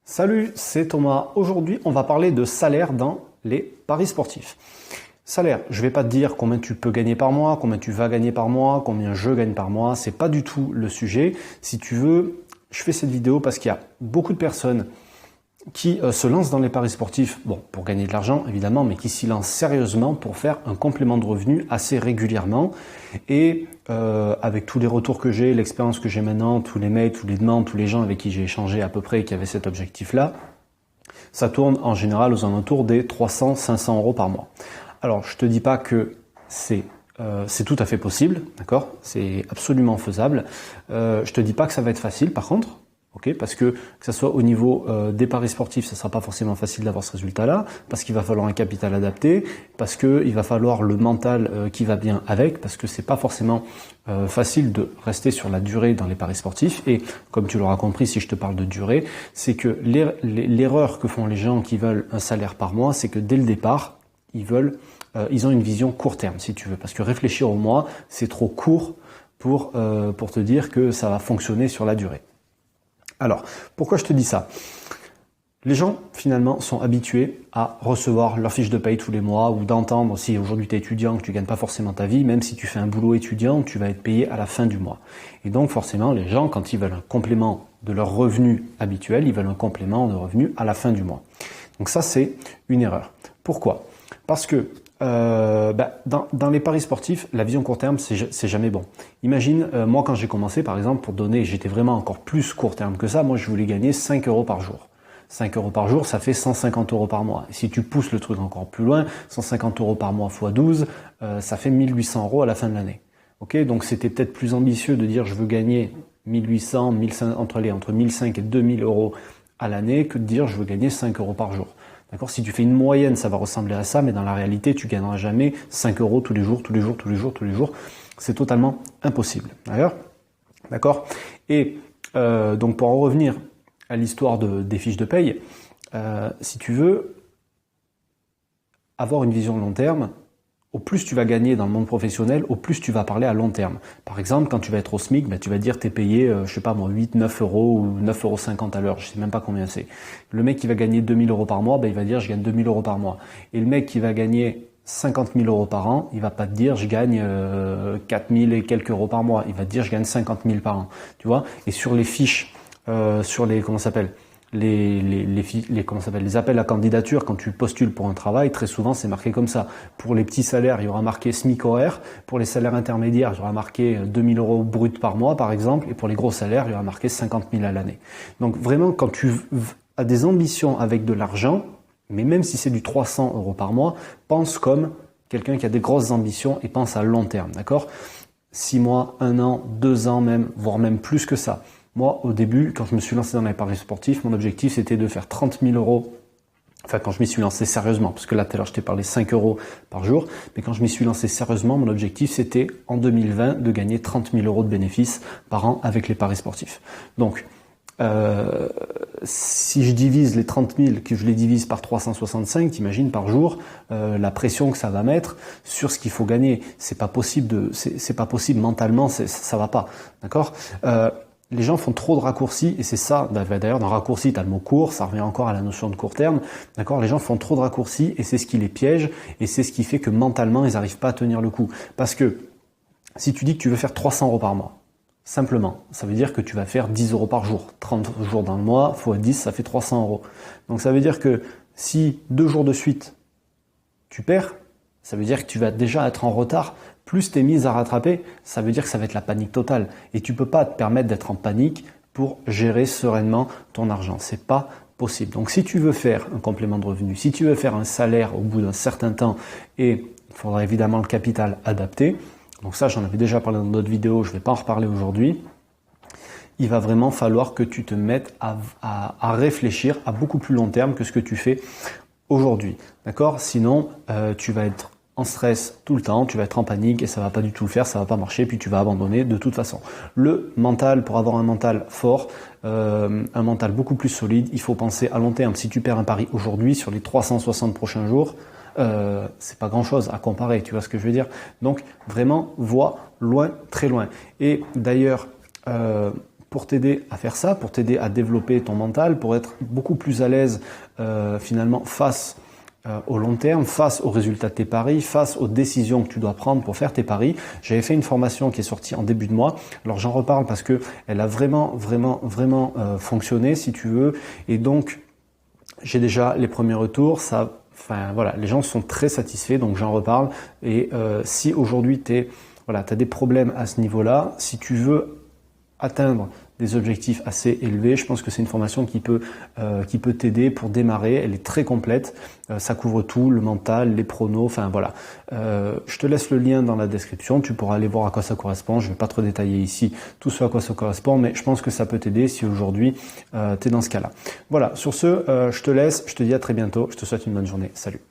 Salut, c'est Thomas. Aujourd'hui, on va parler de salaire dans les paris sportifs. Salaire, je vais pas te dire combien tu peux gagner par mois, combien tu vas gagner par mois, combien je gagne par mois, c'est pas du tout le sujet. Si tu veux, je fais cette vidéo parce qu'il y a beaucoup de personnes qui se lancent dans les paris sportifs, bon, pour gagner de l'argent évidemment, mais qui s'y lancent sérieusement pour faire un complément de revenu assez régulièrement. Et avec tous les retours que j'ai, l'expérience que j'ai maintenant, tous les mails, tous les demandes, tous les gens avec qui j'ai échangé à peu près et qui avaient cet objectif-là, ça tourne en général aux alentours des 300-500 euros par mois. Alors, je te dis pas que c'est tout à fait possible, d'accord? C'est absolument faisable. Je te dis pas que ça va être facile, par contre. Okay, parce que ce soit au niveau des paris sportifs, ça sera pas forcément facile d'avoir ce résultat-là, parce qu'il va falloir un capital adapté, parce que il va falloir le mental qui va bien avec, parce que c'est pas forcément facile de rester sur la durée dans les paris sportifs. Et comme tu l'auras compris, si je te parle de durée, c'est que l'erreur que font les gens qui veulent un salaire par mois, c'est que dès le départ, ils ont une vision court terme, si tu veux, parce que réfléchir au mois, c'est trop court pour te dire que ça va fonctionner sur la durée. Alors, pourquoi je te dis ça? Les gens, finalement, sont habitués à recevoir leur fiche de paye tous les mois ou d'entendre, si aujourd'hui tu es étudiant, que tu gagnes pas forcément ta vie, même si tu fais un boulot étudiant, tu vas être payé à la fin du mois. Et donc, forcément, les gens, quand ils veulent un complément de leur revenu habituel, ils veulent un complément de revenu à la fin du mois. Donc ça, c'est une erreur. Pourquoi? Parce que dans les paris sportifs, la vision court terme, c'est jamais bon. Imagine, moi quand j'ai commencé, par exemple, pour donner, j'étais vraiment encore plus court terme que ça, moi je voulais gagner 5 euros par jour. 5 euros par jour, ça fait 150 euros par mois. Et si tu pousses le truc encore plus loin, 150 euros par mois x 12, ça fait 1800 euros à la fin de l'année. Ok, donc c'était peut-être plus ambitieux de dire je veux gagner 1800, 1500, entre 1500 et 2000 euros à l'année que de dire je veux gagner 5 euros par jour. D'accord? Si tu fais une moyenne, ça va ressembler à ça, mais dans la réalité, tu gagneras jamais 5 euros tous les jours, tous les jours, tous les jours, tous les jours. C'est totalement impossible. D'accord? Et donc pour en revenir à l'histoire des fiches de paye, si tu veux avoir une vision long terme, au plus tu vas gagner dans le monde professionnel, au plus tu vas parler à long terme. Par exemple, quand tu vas être au SMIC, tu vas dire t'es payé, je sais pas moi, 8, 9 euros ou 9,50 € à l'heure, je sais même pas combien c'est. Le mec qui va gagner 2000 euros par mois, il va dire je gagne 2000 euros par mois. Et le mec qui va gagner 50 000 euros par an, il va pas te dire je gagne 4000 et quelques euros par mois, il va te dire je gagne 50 000 par an. Tu vois? Et sur les fiches, sur les, comment ça s'appelle? Les appels à candidature, quand tu postules pour un travail, très souvent c'est marqué comme ça. Pour les petits salaires, il y aura marqué SMIC horaire. Pour les salaires intermédiaires, il y aura marqué 2000 euros brut par mois, par exemple. Et pour les gros salaires, il y aura marqué 50 000 à l'année. Donc vraiment, quand tu as des ambitions avec de l'argent, mais même si c'est du 300 euros par mois, pense comme quelqu'un qui a des grosses ambitions et pense à long terme, d'accord? 6 mois, 1 an, 2 ans même, voire même plus que ça. Moi, au début, quand je me suis lancé dans les paris sportifs, mon objectif, c'était de faire 30 000 euros. Enfin, quand je m'y suis lancé sérieusement, parce que là, tout à l'heure, je t'ai parlé 5 euros par jour. Mais quand je m'y suis lancé sérieusement, mon objectif, c'était, en 2020, de gagner 30 000 euros de bénéfices par an avec les paris sportifs. Donc, si je divise les 30 000, que je les divise par 365, t'imagines par jour la pression que ça va mettre sur ce qu'il faut gagner. C'est pas possible c'est pas possible mentalement, ça va pas, d'accord? Les gens font trop de raccourcis, et c'est ça, d'ailleurs dans raccourci, tu as le mot court, ça revient encore à la notion de court terme, d'accord? Les gens font trop de raccourcis, et c'est ce qui les piège, et c'est ce qui fait que mentalement, ils n'arrivent pas à tenir le coup. Parce que, si tu dis que tu veux faire 300 euros par mois, simplement, ça veut dire que tu vas faire 10 euros par jour. 30 jours dans le mois, fois 10, ça fait 300 euros. Donc ça veut dire que si 2 jours de suite, tu perds, ça veut dire que tu vas déjà être en retard. Plus t'es mise à rattraper, ça veut dire que ça va être la panique totale. Et tu peux pas te permettre d'être en panique pour gérer sereinement ton argent. C'est pas possible. Donc si tu veux faire un complément de revenu, si tu veux faire un salaire au bout d'un certain temps, et il faudra évidemment le capital adapté, donc ça j'en avais déjà parlé dans d'autres vidéos, je ne vais pas en reparler aujourd'hui, il va vraiment falloir que tu te mettes à réfléchir à beaucoup plus long terme que ce que tu fais aujourd'hui. D'accord? Sinon, tu vas être en stress tout le temps, tu vas être en panique et ça va pas du tout le faire, ça va pas marcher, puis tu vas abandonner de toute façon. Le mental, pour avoir un mental fort, un mental beaucoup plus solide, il faut penser à long terme. Si tu perds un pari aujourd'hui, sur les 360 prochains jours, c'est pas grand chose à comparer, tu vois ce que je veux dire? Donc vraiment, vois loin, très loin. Et d'ailleurs, pour t'aider à faire ça, pour t'aider à développer ton mental, pour être beaucoup plus à l'aise finalement face au long terme, face aux résultats de tes paris, face aux décisions que tu dois prendre pour faire tes paris. J'avais fait une formation qui est sortie en début de mois. Alors j'en reparle parce que elle a vraiment fonctionné, si tu veux. Et donc j'ai déjà les premiers retours. Enfin voilà, les gens sont très satisfaits, donc j'en reparle. Et si aujourd'hui t'as des problèmes à ce niveau-là, si tu veux atteindre des objectifs assez élevés, je pense que c'est une formation qui peut t'aider pour démarrer. Elle est très complète, ça couvre tout, le mental, les pronos, enfin voilà. Je te laisse le lien dans la description, tu pourras aller voir à quoi ça correspond. Je ne vais pas trop détailler ici tout ce à quoi ça correspond, mais je pense que ça peut t'aider si aujourd'hui tu es dans ce cas-là. Voilà, sur ce, je te laisse, je te dis à très bientôt, je te souhaite une bonne journée, salut.